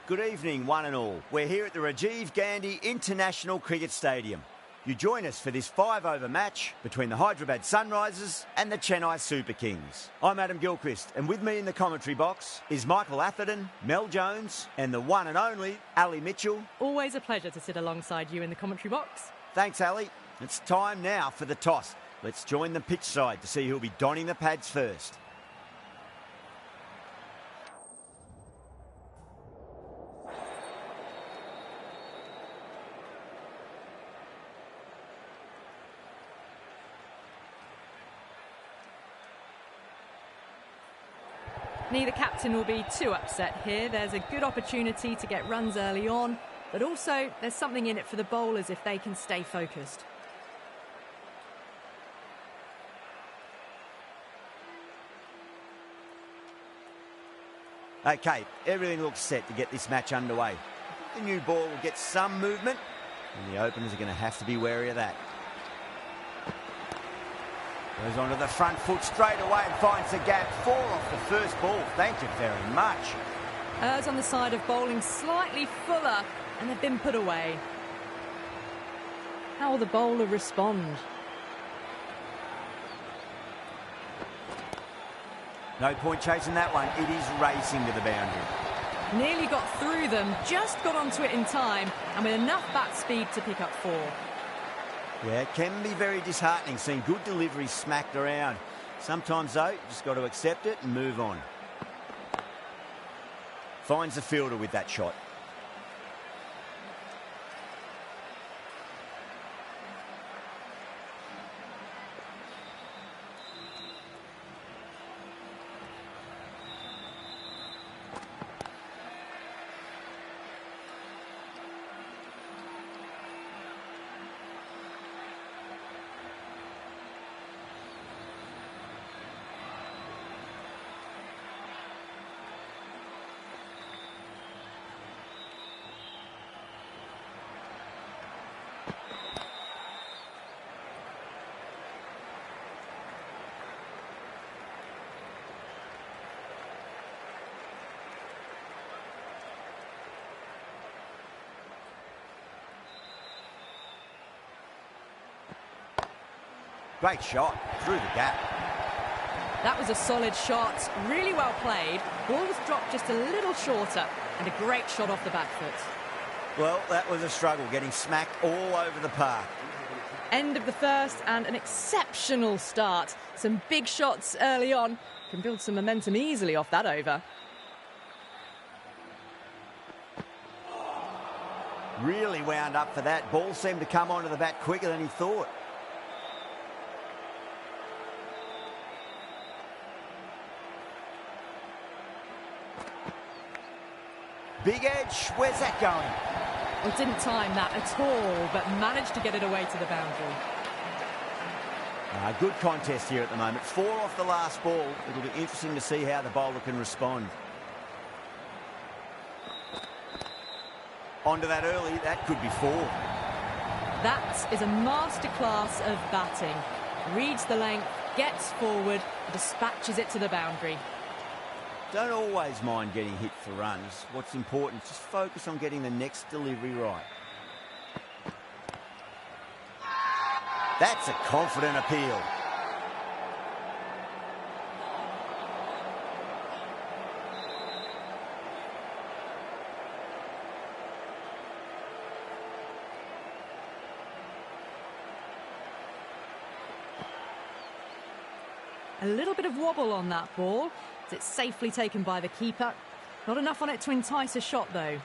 Good evening, one and all. We're here at the Rajiv Gandhi International Cricket Stadium. You join us for this 5-over match between the Hyderabad Sunrisers and the Chennai Super Kings. I'm Adam Gilchrist, and with me in the commentary box is Michael Atherton, Mel Jones, and the one and only Ali Mitchell. Always a pleasure to sit alongside you in the commentary box. Thanks, Ali. It's time now for the toss. Let's join the pitch side to see who'll be donning the pads first. Neither captain will be too upset here. There's a good opportunity to get runs early on, but also there's something in it for the bowlers if they can stay focused. OK, everything looks set to get this match underway. The new ball will get some movement, and the openers are going to have to be wary of that. Goes onto the front foot straight away and finds the gap. 4 off the first ball. Thank you very much. Errs on the side of bowling slightly fuller, and they've been put away. How will the bowler respond? No point chasing that one. It is racing to the boundary. Nearly got through them, just got onto it in time, and with enough bat speed to pick up 4. Yeah, it can be very disheartening seeing good deliveries smacked around. Sometimes, though, you just got to accept it and move on. Finds the fielder with that shot. Great shot through the gap. That was a solid shot, really well played. Ball was dropped just a little shorter, and a great shot off the back foot. Well, that was a struggle, getting smacked all over the park. End of the first and an exceptional start. Some big shots early on. Can build some momentum easily off that over. Really wound up for that. Ball seemed to come onto the bat quicker than he thought. Big edge, where's that going? Well, didn't time that at all, but managed to get it away to the boundary. Good contest here at the moment. 4 off the last ball. It'll be interesting to see how the bowler can respond. Onto that early, that could be 4. That is a masterclass of batting. Reads the length, gets forward, dispatches it to the boundary. Don't always mind getting hit for runs. What's important is just focus on getting the next delivery right. That's a confident appeal. A little bit of wobble on that ball. It's safely taken by the keeper. Not enough on it to entice a shot, though.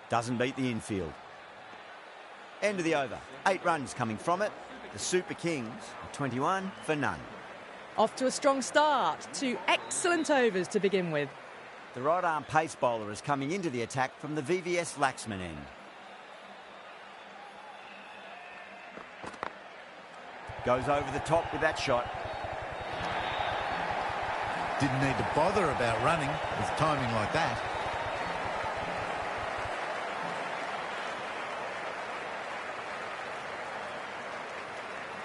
Doesn't beat the infield. End of the over. 8 runs coming from it. The Super Kings are 21 for none. Off to a strong start. 2 excellent overs to begin with. The right-arm pace bowler is coming into the attack from the VVS Laxman end. Goes over the top with that shot. Didn't need to bother about running with timing like that.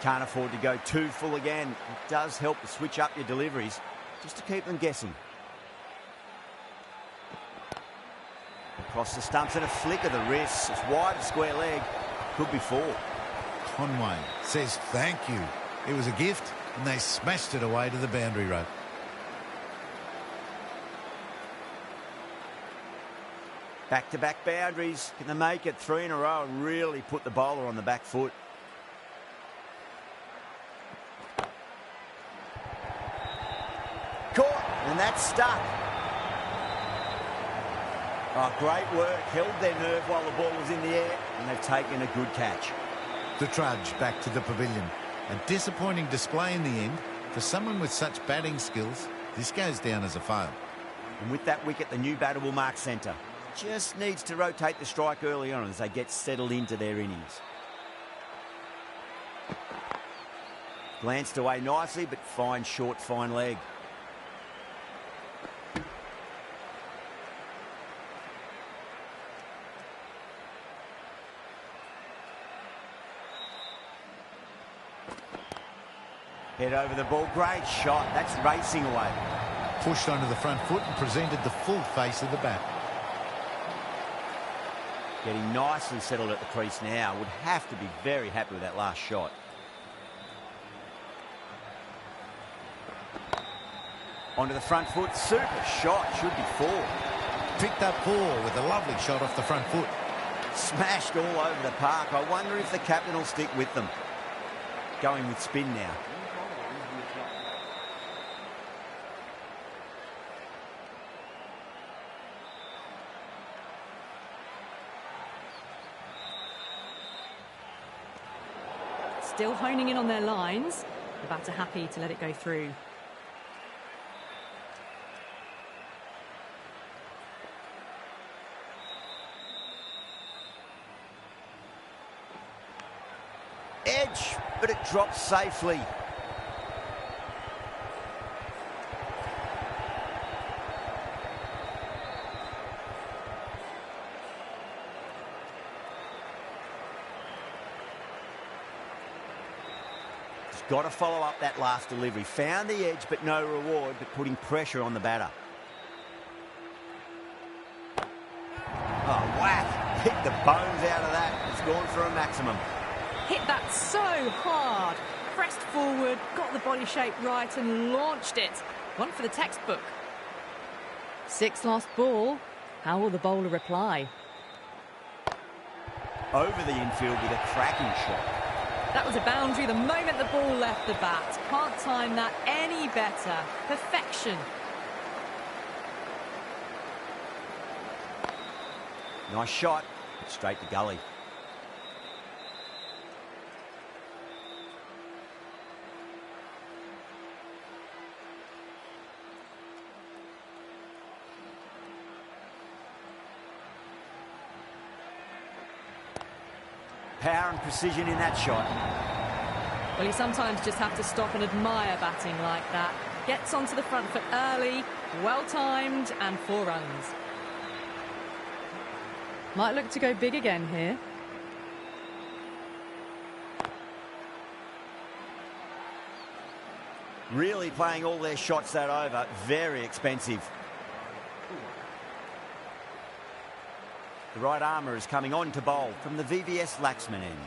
Can't afford to go too full again. It does help to switch up your deliveries just to keep them guessing. Across the stumps and a flick of the wrist. It's wide of square leg. Could be 4. Conway says thank you. It was a gift, and they smashed it away to the boundary rope. Back-to-back boundaries. Can they make it 3 in a row and really put the bowler on the back foot? Caught, and that's stuck. Oh, great work. Held their nerve while the ball was in the air, and they've taken a good catch. The trudge back to the pavilion. A disappointing display in the end. For someone with such batting skills, this goes down as a fail. And with that wicket, the new batter will mark centre. Just needs to rotate the strike early on as they get settled into their innings. Glanced away nicely, but fine short, fine leg. Head over the ball, great shot. That's racing away. Pushed onto the front foot and presented the full face of the bat. Getting nicely settled at the crease now. Would have to be very happy with that last shot. Onto the front foot, super shot, should be 4. Picked up 4 with a lovely shot off the front foot. Smashed all over the park. I wonder if the captain will stick with them. Going with spin now. Still honing in on their lines. The batter happy to let it go through. Edge, but it drops safely. Got to follow up that last delivery. Found the edge, but no reward, but putting pressure on the batter. Oh, whack. Hit the bones out of that. It's gone for a maximum. Hit that so hard. Pressed forward, got the body shape right and launched it. One for the textbook. 6 last ball. How will the bowler reply? Over the infield with a cracking shot. That was a boundary the moment the ball left the bat. Can't time that any better. Perfection. Nice shot. Straight to gully. Power and precision in that shot. Well, you sometimes just have to stop and admire batting like that. Gets onto the front foot early, well-timed, and 4 runs. Might look to go big again here. Really playing all their shots that over. Very expensive. The right armour is coming on to bowl from the VVS Laxman end.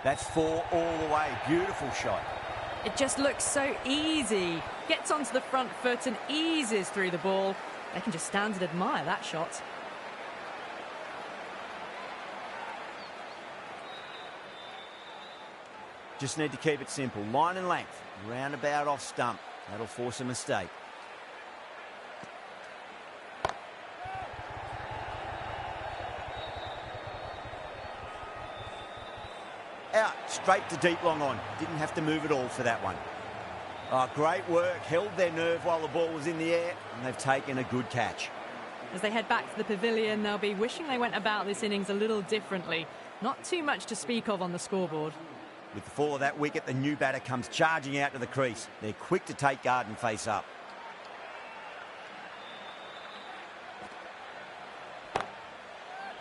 That's 4 all the way. Beautiful shot. It just looks so easy. Gets onto the front foot and eases through the ball. They can just stand and admire that shot. Just need to keep it simple. Line and length. Roundabout off stump. That'll force a mistake. Out, straight to deep long on. Didn't have to move at all for that one. Oh, great work. Held their nerve while the ball was in the air, and they've taken a good catch. As they head back to the pavilion, they'll be wishing they went about this innings a little differently. Not too much to speak of on the scoreboard. With the fall of that wicket, the new batter comes charging out to the crease. They're quick to take guard and face up.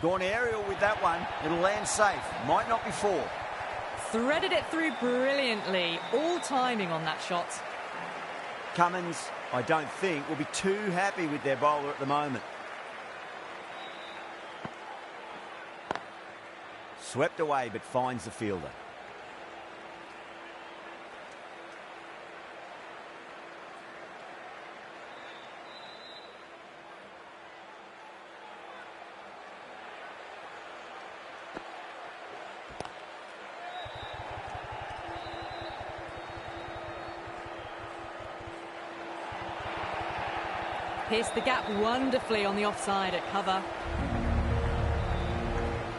Gone aerial with that one. It'll land safe. Might not be four. Threaded it through brilliantly. All timing on that shot. Cummins, I don't think, will be too happy with their bowler at the moment. Swept away, but finds the fielder. Pierced the gap wonderfully on the offside at cover.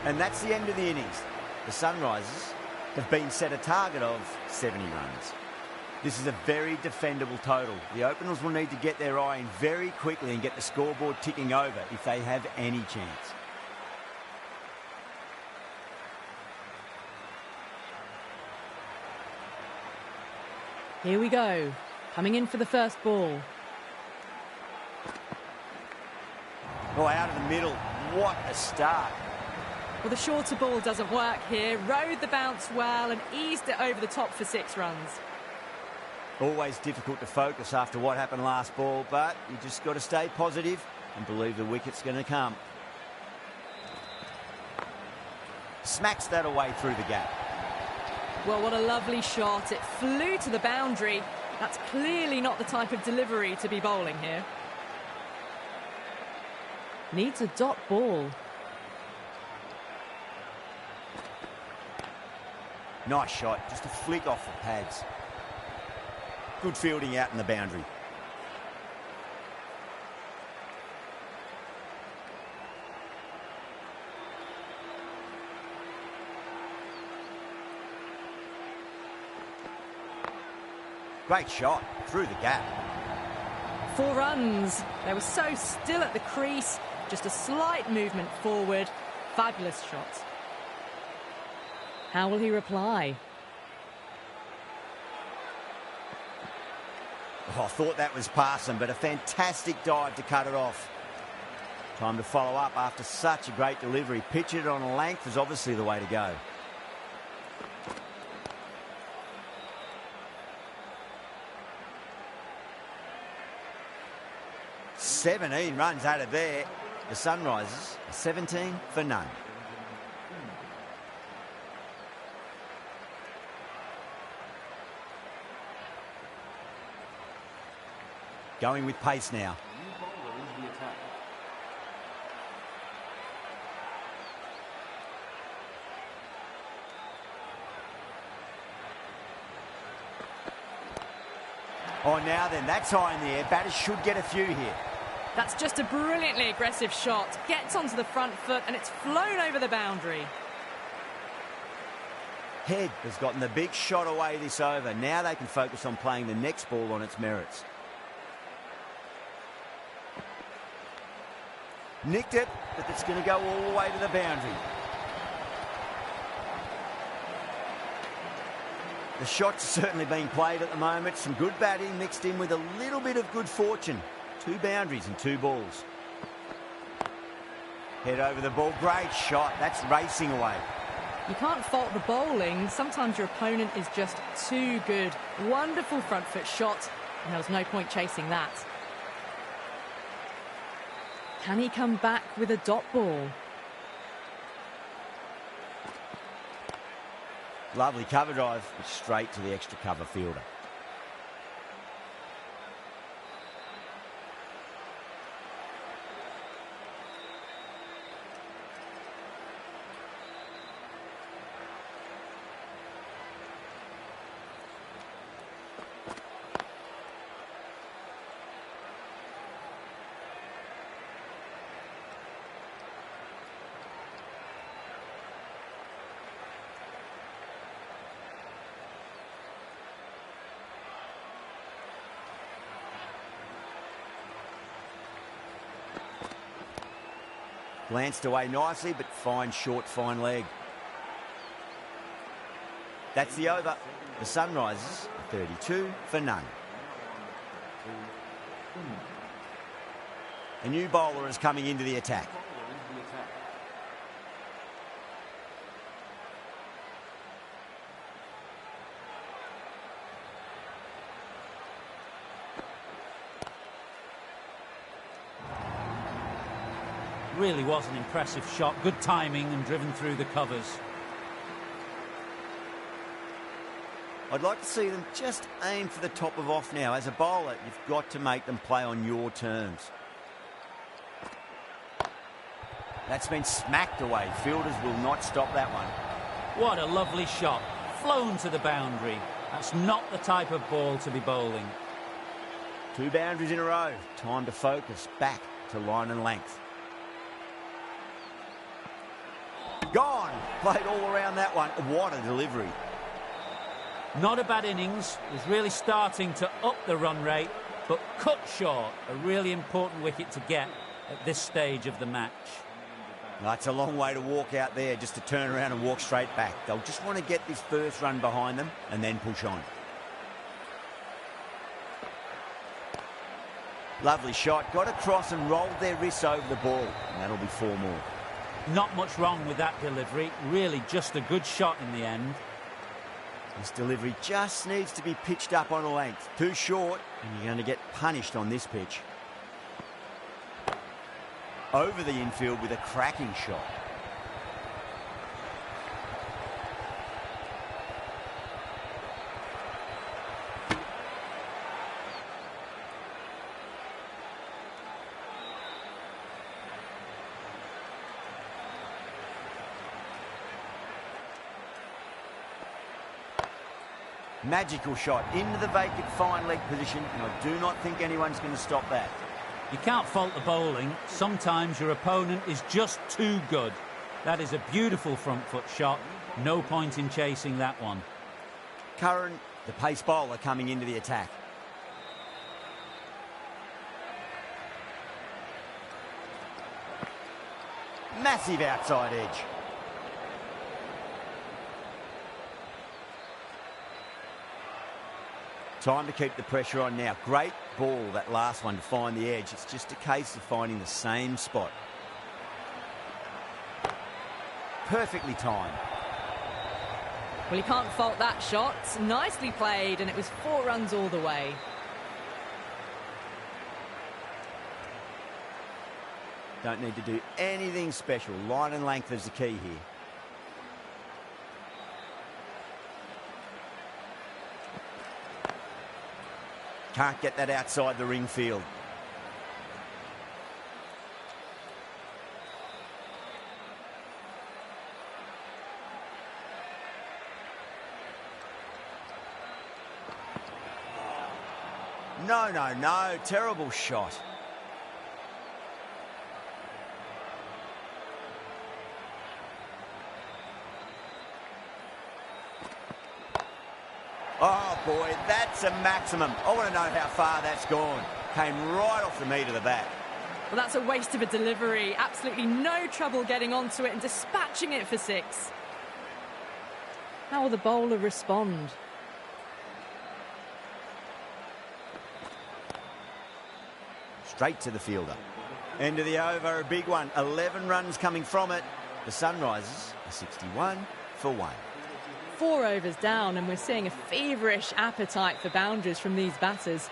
And that's the end of the innings. The Sunrisers have been set a target of 70 runs. This is a very defendable total. The openers will need to get their eye in very quickly and get the scoreboard ticking over if they have any chance. Here we go. Coming in for the first ball. Oh, out of the middle. What a start. Well, the shorter ball doesn't work here. Rode the bounce well and eased it over the top for 6 runs. Always difficult to focus after what happened last ball, but you just got to stay positive and believe the wicket's going to come. Smacks that away through the gap. Well, what a lovely shot. It flew to the boundary. That's clearly not the type of delivery to be bowling here. Needs a dot ball. Nice shot, just a flick off the pads. Good fielding out in the boundary. Great shot, through the gap. 4 runs. They were so still at the crease. Just a slight movement forward. Fabulous shot. How will he reply? Oh, I thought that was passing, but a fantastic dive to cut it off. Time to follow up after such a great delivery. Pitch it on a length is obviously the way to go. "17 runs out of there. The Sunrisers are 17 for none. Going with pace now. Oh, now then, that's high in the air. Batters should get a few here. That's just a brilliantly aggressive shot. Gets onto the front foot and it's flown over the boundary. Head has gotten the big shot away this over. Now they can focus on playing the next ball on its merits. Nicked it, but it's going to go all the way to the boundary. The shot's certainly being played at the moment. Some good batting mixed in with a little bit of good fortune. 2 boundaries and 2 balls. Head over the ball. Great shot. That's racing away. You can't fault the bowling. Sometimes your opponent is just too good. Wonderful front foot shot, and there was no point chasing that. Can he come back with a dot ball? Lovely cover drive, but straight to the extra cover fielder. Glanced away nicely, but fine short, fine leg. That's the over. The Sunrisers, 32 for none. A new bowler is coming into the attack. Really was an impressive shot. Good timing and driven through the covers. I'd like to see them just aim for the top of off now. As a bowler, you've got to make them play on your terms. That's been smacked away. Fielders will not stop that one. What a lovely shot. Flown to the boundary. That's not the type of ball to be bowling. 2 boundaries in a row. Time to focus. Back to line and length. Gone. Played all around that one. What a delivery. Not a bad innings. Was really starting to up the run rate, but cut short. A really important wicket to get at this stage of the match. That's a long way to walk out there, just to turn around and walk straight back. They'll just want to get this first run behind them and then push on. Lovely shot. Got across and rolled their wrists over the ball. And that'll be 4 more. Not much wrong with that delivery. Really just a good shot in the end. This delivery just needs to be pitched up on a length. Too short, and you're going to get punished on this pitch. Over the infield with a cracking shot. Magical shot into the vacant fine leg position, and I do not think anyone's going to stop that. You can't fault the bowling. Sometimes your opponent is just too good. That is a beautiful front foot shot. No point in chasing that one. Curran, the pace bowler, coming into the attack. Massive outside edge. Time to keep the pressure on now. Great ball, that last one, to find the edge. It's just a case of finding the same spot. Perfectly timed. Well, you can't fault that shot. Nicely played, and it was 4 runs all the way. Don't need to do anything special. Line and length is the key here. Can't get that outside the ring field. No, no, no. Terrible shot. Oh, boy, that's a maximum. I want to know how far that's gone. Came right off the meat of the bat. Well, that's a waste of a delivery. Absolutely no trouble getting onto it and dispatching it for 6. How will the bowler respond? Straight to the fielder. End of the over, a big one. 11 runs coming from it. The Sunrisers are 61 for 1. 4 overs down, and we're seeing a feverish appetite for boundaries from these batters.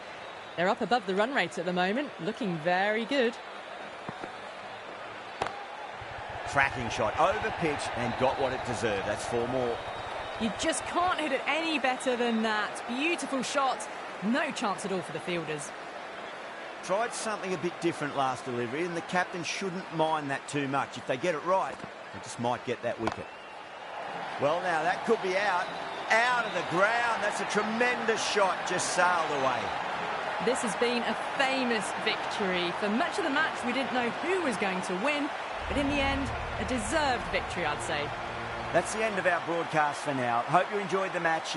They're up above the run rate at the moment, looking very good. Cracking shot, over pitch, and got what it deserved. That's 4 more. You just can't hit it any better than that. Beautiful shot. No chance at all for the fielders. Tried something a bit different last delivery, and the captain shouldn't mind that too much. If they get it right, they just might get that wicket. Well, now, that could be out. Out of the ground. That's a tremendous shot. Just sailed away. This has been a famous victory. For much of the match, we didn't know who was going to win, but in the end, a deserved victory, I'd say. That's the end of our broadcast for now. Hope you enjoyed the match.